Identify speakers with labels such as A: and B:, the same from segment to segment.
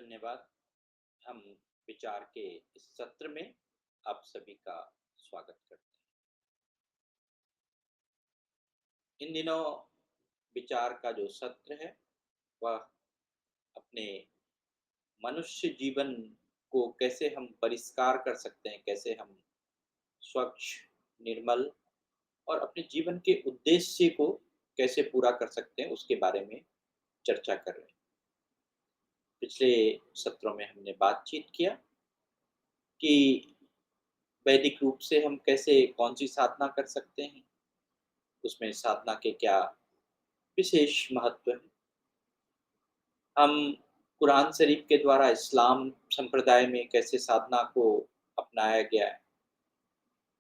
A: धन्यवाद। हम विचार के इस सत्र में आप सभी का स्वागत करते हैं। इन दिनों विचार का जो सत्र है वह अपने मनुष्य जीवन को कैसे हम परिष्कार कर सकते हैं, कैसे हम स्वच्छ, निर्मल और अपने जीवन के उद्देश्य को कैसे पूरा कर सकते हैं, उसके बारे में चर्चा कर रहे हैं। पिछले सत्रों में हमने बातचीत किया कि वैदिक रूप से हम कैसे कौन-सी साधना कर सकते हैं, उसमें साधना के क्या विशेष महत्व है। हम कुरान शरीफ के द्वारा इस्लाम संप्रदाय में कैसे साधना को अपनाया गया है।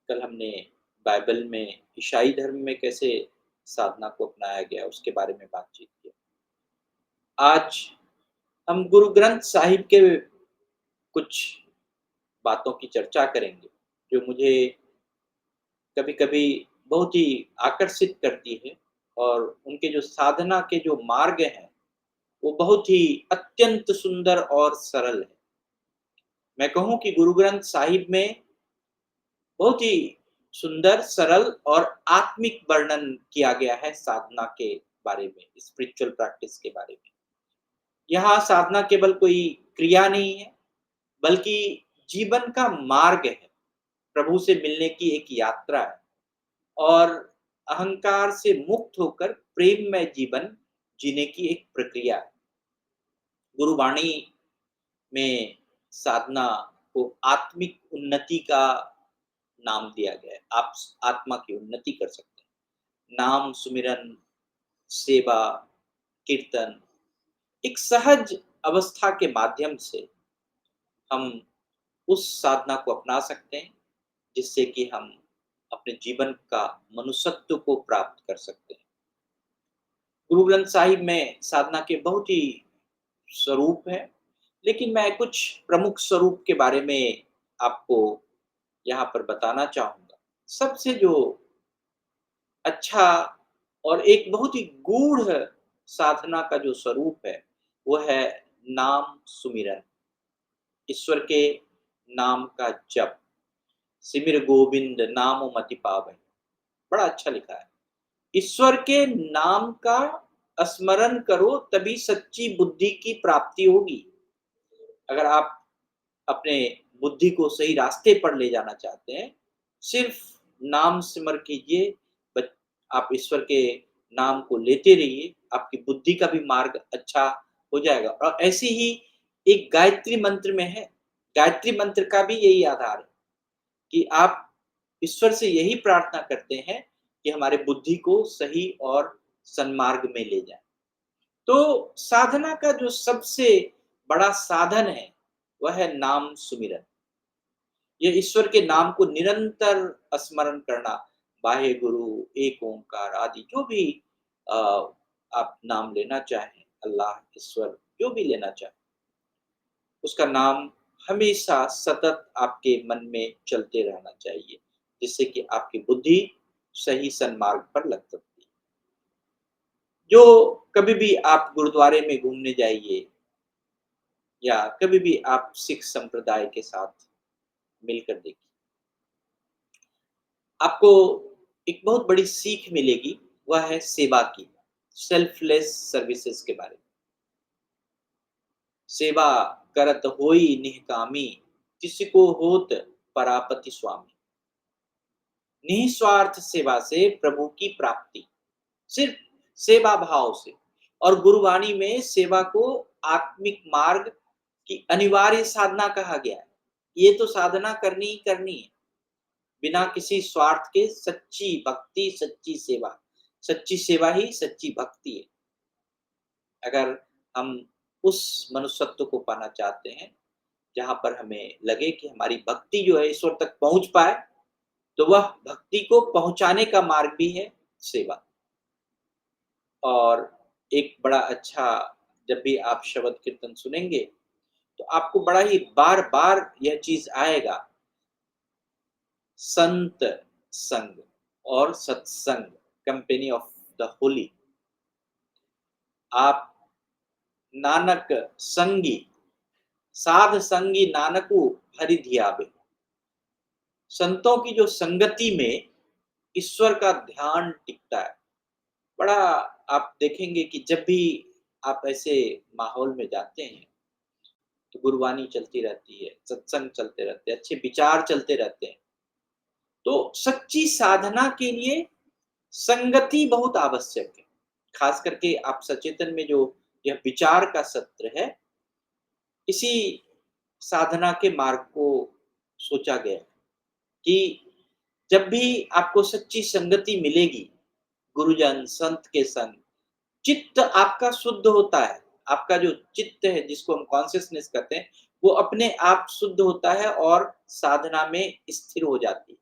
A: कल हमने बाइबल में ईसाई धर्म में कैसे साधना को अपनाया गया, उसके बारे में बातचीत की। आज हम गुरु ग्रंथ साहिब के कुछ बातों की चर्चा करेंगे, जो मुझे कभी-कभी बहुत ही आकर्षित करती है और उनके जो साधना के जो मार्ग हैं, वो बहुत ही अत्यंत सुंदर और सरल है। मैं कहूँ कि गुरु ग्रंथ साहिब में बहुत ही सुंदर, सरल और आत्मिक वर्णन किया गया है साधना के बारे में, स्पिरिचुअल प्रैक्टिस के बारे में। यहाँ साधना केवल कोई क्रिया नहीं है, बल्कि जीवन का मार्ग है, प्रभु से मिलने की एक यात्रा है और अहंकार से मुक्त होकर प्रेममय जीवन जीने की एक प्रक्रिया है। गुरुवाणी में साधना को आत्मिक उन्नति का नाम दिया गया है। आप आत्मा की उन्नति कर सकते हैं। नाम सुमिरन, सेवा, कीर्तन एक सहज अवस्था के माध्यम से हम उस साधना को अपना सकते हैं, जिससे कि हम अपने जीवन का मनुष्यत्व को प्राप्त कर सकते हैं। गुरु ग्रंथ साहिब में साधना के बहुत ही स्वरूप हैं, लेकिन मैं कुछ प्रमुख स्वरूप के बारे में आपको यहाँ पर बताना चाहूँगा। सबसे जो अच्छा और एक बहुत ही गूढ़ साधना का जो स्वरूप है, वो है नाम सुमिरन, ईश्वर के नाम का जप। सिमिर गोविंद नामो मति पावै, बड़ा अच्छा लिखा है। ईश्वर के नाम का स्मरण करो तभी सच्ची बुद्धि की प्राप्ति होगी। अगर आप अपने बुद्धि को सही रास्ते पर ले जाना चाहते हैं, सिर्फ नाम सिमर कीजिए, बट आप ईश्वर के नाम को लेते रहिए, आपकी बुद्धि का भी मार्ग अच्छा हो जाएगा। और ऐसे ही एक गायत्री मंत्र में है, गायत्री मंत्र का भी यही आधार है कि आप ईश्वर से यही प्रार्थना करते हैं कि हमारे बुद्धि को सही और सन्मार्ग में ले जाए। तो साधना का जो सबसे बड़ा साधन है, वह है नाम सुमिरन। ये ईश्वर के नाम को निरंतर स्मरण करना, वाहे गुरु, एक ओंकार आदि जो भी अ, आप नाम लेना चाहें, अल्लाह, ईश्वर जो भी लेना चाहें, उसका नाम हमेशा सतत आपके मन में चलते रहना चाहिए, जिससे कि आपकी बुद्धि सही सन्मार्ग पर लग सकती है। जो कभी भी आप गुरुद्वारे में घूमने जाइए या कभी भी आप सिख संप्रदाय के साथ मिलकर देखिए, आपको एक बहुत बड़ी सीख मिलेगी, वह है सेवा की, सेल्फलेस सर्विसेज के बारे में। सेवा करत होई निहकामी, जिसको होत परापति स्वामी। निस्वार्थ सेवा से प्रभु की प्राप्ति, सिर्फ सेवा भाव से। और गुरुवाणी में सेवा को आत्मिक मार्ग की अनिवार्य साधना कहा गया है। ये तो साधना करनी ही करनी है, बिना किसी स्वार्थ के। सच्ची भक्ति, सच्ची सेवा, सच्ची सेवा ही सच्ची भक्ति है। अगर हम उस मनुष्यत्व को पाना चाहते हैं, जहाँ पर हमें लगे कि हमारी भक्ति जो है ईश्वर तक पहुँच पाए, तो वह भक्ति को पहुँचाने का मार्ग भी है सेवा। और एक बड़ा अच्छा, जब भी आप शब्द कीर्तन सुनेंगे, तो आपको बड़ा ही बार-बार यह चीज़ आएगा, संत संग और सत्संग, कंपनी ऑफ द होली। आप नानक संगी, साध संगी नानकु हरि धियावे। संतों की जो संगति में ईश्वर का ध्यान टिकता है। बड़ा आप देखेंगे कि जब भी आप ऐसे माहौल में जाते हैं, तो गुरबानी चलती रहती है, सत्संग चलते रहते हैं, अच्छे विचार चलते रहते हैं। तो सच्ची साधना के लिए संगति बहुत आवश्यक है। खास करके आप सचेतन में जो यह विचार का सत्र है, इसी साधना के मार्ग को सोचा गया है कि जब भी आपको सच्ची संगति मिलेगी, गुरुजन, संत के संग, चित्त आपका शुद्ध होता है। आपका जो चित्त है, जिसको हम कॉन्शसनेस कहते हैं, वो अपने आप शुद्ध होता है और साधना में स्थिर हो जाती है।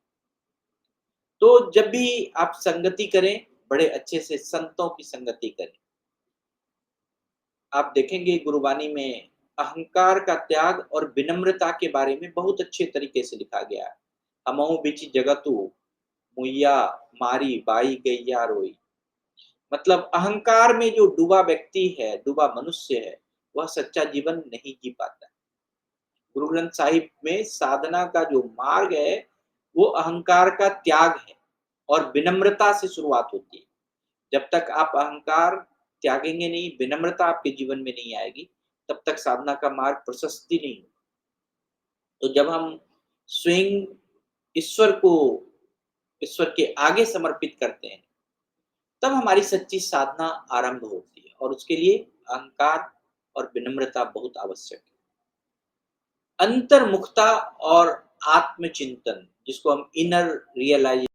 A: तो जब भी आप संगति करें, बड़े अच्छे से संतों की संगति करें। आप देखेंगे गुरुवाणी में अहंकार का त्याग और विनम्रता के बारे में बहुत अच्छे तरीके से लिखा गया है। हमहु बिच जगतु मुइया मारी बाई गैया रोई। मतलब अहंकार में जो डूबा व्यक्ति है, डूबा मनुष्य है, वह सच्चा जीवन नहीं जी पाता है। गुरु ग्रंथ साहिब में साधना का जो मार्ग है, वो अहंकार का त्याग है और विनम्रता से शुरुआत होती है। जब तक आप अहंकार त्यागेंगे नहीं, विनम्रता आपके जीवन में नहीं आएगी, तब तक साधना का मार्ग प्रशस्त ही नहीं होगा। तो जब हम स्वयं ईश्वर को ईश्वर के आगे समर्पित करते हैं, तब हमारी सच्ची साधना आरंभ होती है और उसके लिए अहंकार और विनम्रता बहुत आवश्यक है। अंतर्मुखता और आत्मचिंतन, जिसको हम इनर रियलाइज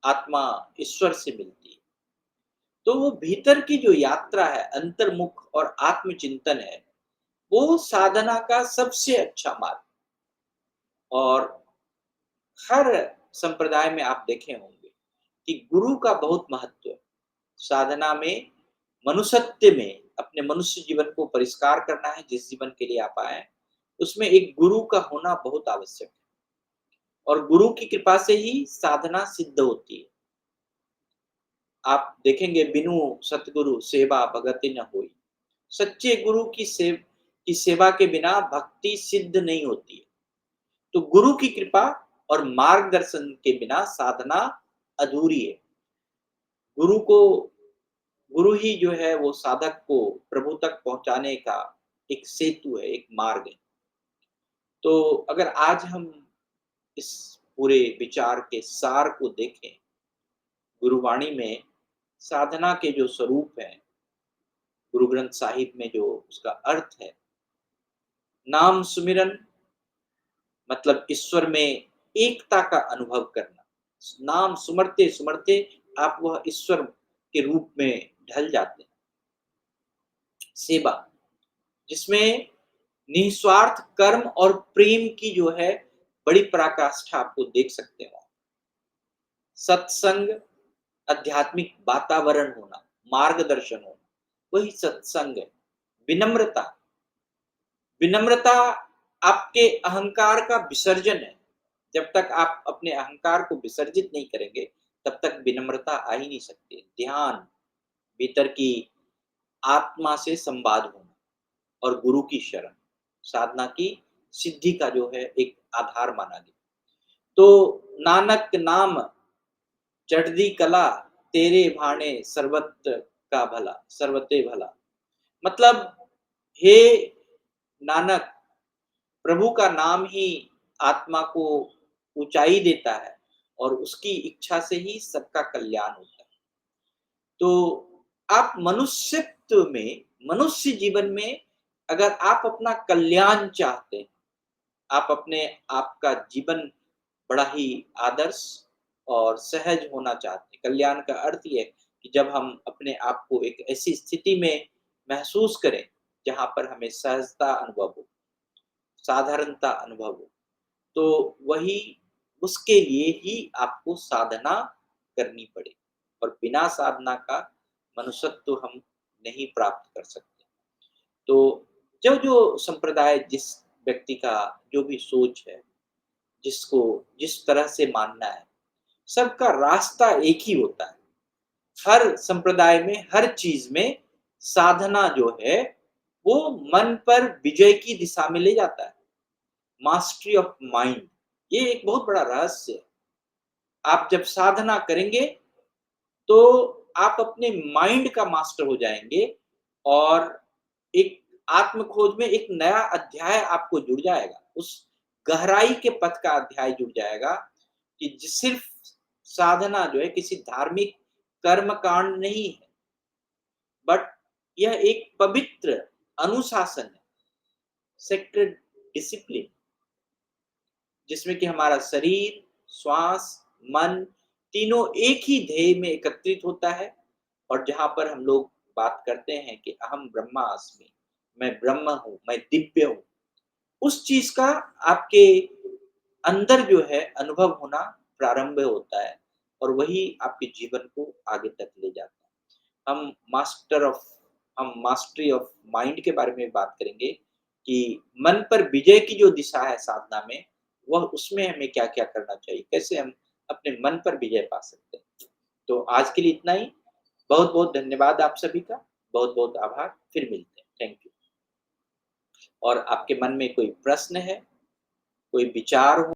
A: आत्मा ईश्वर से मिलती है। तो वो भीतर की जो यात्रा है, अंतर्मुख और आत्मचिंतन है, वो साधना का सबसे अच्छा मार्ग। और हर संप्रदाय में आप देखे होंगे कि गुरु का बहुत महत्व है। साधना में, मनुष्यत्व में, अपने मनुष्य जीवन को परिष्कार करना है, जिस जीवन के लिए आप आए हैं, उसमें एक गुरु का होना बहुत आवश्यक है। और गुरु की कृपा से ही साधना सिद्ध होती है। आप देखेंगे बिनु सतगुरु सेवा भगति न होई। सच्चे गुरु की सेवा के बिना भक्ति सिद्ध नहीं होती है। तो गुरु की कृपा और मार्गदर्शन के बिना साधना अधूरी है। गुरु को गुरु ही जो है वो साधक को प्रभु तक पहुंचाने का एक सेतु है, एक मार्ग है। तो अगर आज हम इस पूरे विचार के सार को देखें, गुरुवाणी में साधना के जो स्वरूप हैं, गुरु ग्रंथ साहिब में जो उसका अर्थ है, नाम सुमिरन मतलब ईश्वर में एकता का अनुभव करना। नाम सुमरते सुमरते आप वह ईश्वर के रूप में ढल जाते हैं। सेवा, जिसमें निस्वार्थ कर्म और प्रेम की जो है बड़ी पराकाष्ठा आपको देख सकते हो। सत्संग, आध्यात्मिक वातावरण होना, मार्गदर्शन होना, वही सत्संग है। विनम्रता, विनम्रता आपके अहंकार का विसर्जन है। जब तक आप अपने अहंकार को विसर्जित नहीं करेंगे, तब तक विनम्रता आ ही नहीं सकती। ध्यान, भीतर की आत्मा से संवाद होना और गुरु की शरण, साधना की सिद्धि का जो है एक आधार माना गया। तो नानक नाम चढ़दी कला, तेरे भाणे सर्वत्र का भला, सर्वते भला। मतलब हे नानक, प्रभु का नाम ही आत्मा को ऊंचाई देता है और उसकी इच्छा से ही सबका कल्याण होता है। तो आप मनुष्यत्व में, मनुष्य जीवन में अगर आप अपना कल्याण चाहते हैं, आप अपने आप का जीवन बड़ा ही आदर्श और सहज होना चाहते हैं। कल्याण का अर्थ ये है कि जब हम अपने आप को एक ऐसी स्थिति में महसूस करें जहाँ पर हमें सहजता अनुभव हो, साधारणता अनुभव हो। तो वही उसके लिए ही आपको साधना करनी पड़े और बिना साधना का मनुष्यत्व हम नहीं प्राप्त कर सकते। तो जो-जो संप्रदाय जिस व्यक्ति का जो भी सोच है, जिसको जिस तरह से मानना है, सबका रास्ता एक ही होता है। हर संप्रदाय में, हर चीज़ में साधना जो है, वो मन पर विजय की दिशा में ले जाता है। मास्टरी ऑफ माइंड, ये एक बहुत बड़ा रहस्य है। आप जब साधना करेंगे, तो आप अपने माइंड का मास्टर हो जाएँगे और एक आत्म खोज में एक नया अध्याय आपको जुड़ जाएगा। उस गहराई के पथ का अध्याय जुड़ जाएगा कि सिर्फ़ साधना जो है किसी धार्मिक कर्म कांड नहीं है, बट यह एक पवित्र अनुशासन है, सेक्रेड डिसिप्लिन, जिसमें कि हमारा शरीर, श्वास, मन तीनों एक ही ध्येय में एकत्रित होता है और जहाँ पर हम लोग बात करते हैं कि अहम ब्रह्मास्मि, मैं ब्रह्म हूँ, मैं दिव्य हूँ। उस चीज़ का आपके अंदर जो है अनुभव होना प्रारंभ होता है और वही आपके जीवन को आगे तक ले जाता है। हम मास्टरी ऑफ माइंड के बारे में बात करेंगे कि मन पर विजय की जो दिशा है साधना में, वह उसमें हमें क्या-क्या करना चाहिए? कैसे हम अपने मन पर विजय पा सकते हैं? तो आज के लिए इतना ही। बहुत-बहुत धन्यवाद आप सभी का। बहुत-बहुत आभार। फिर मिलते हैं। Thank you. और आपके मन में कोई प्रश्न है, कोई विचार हो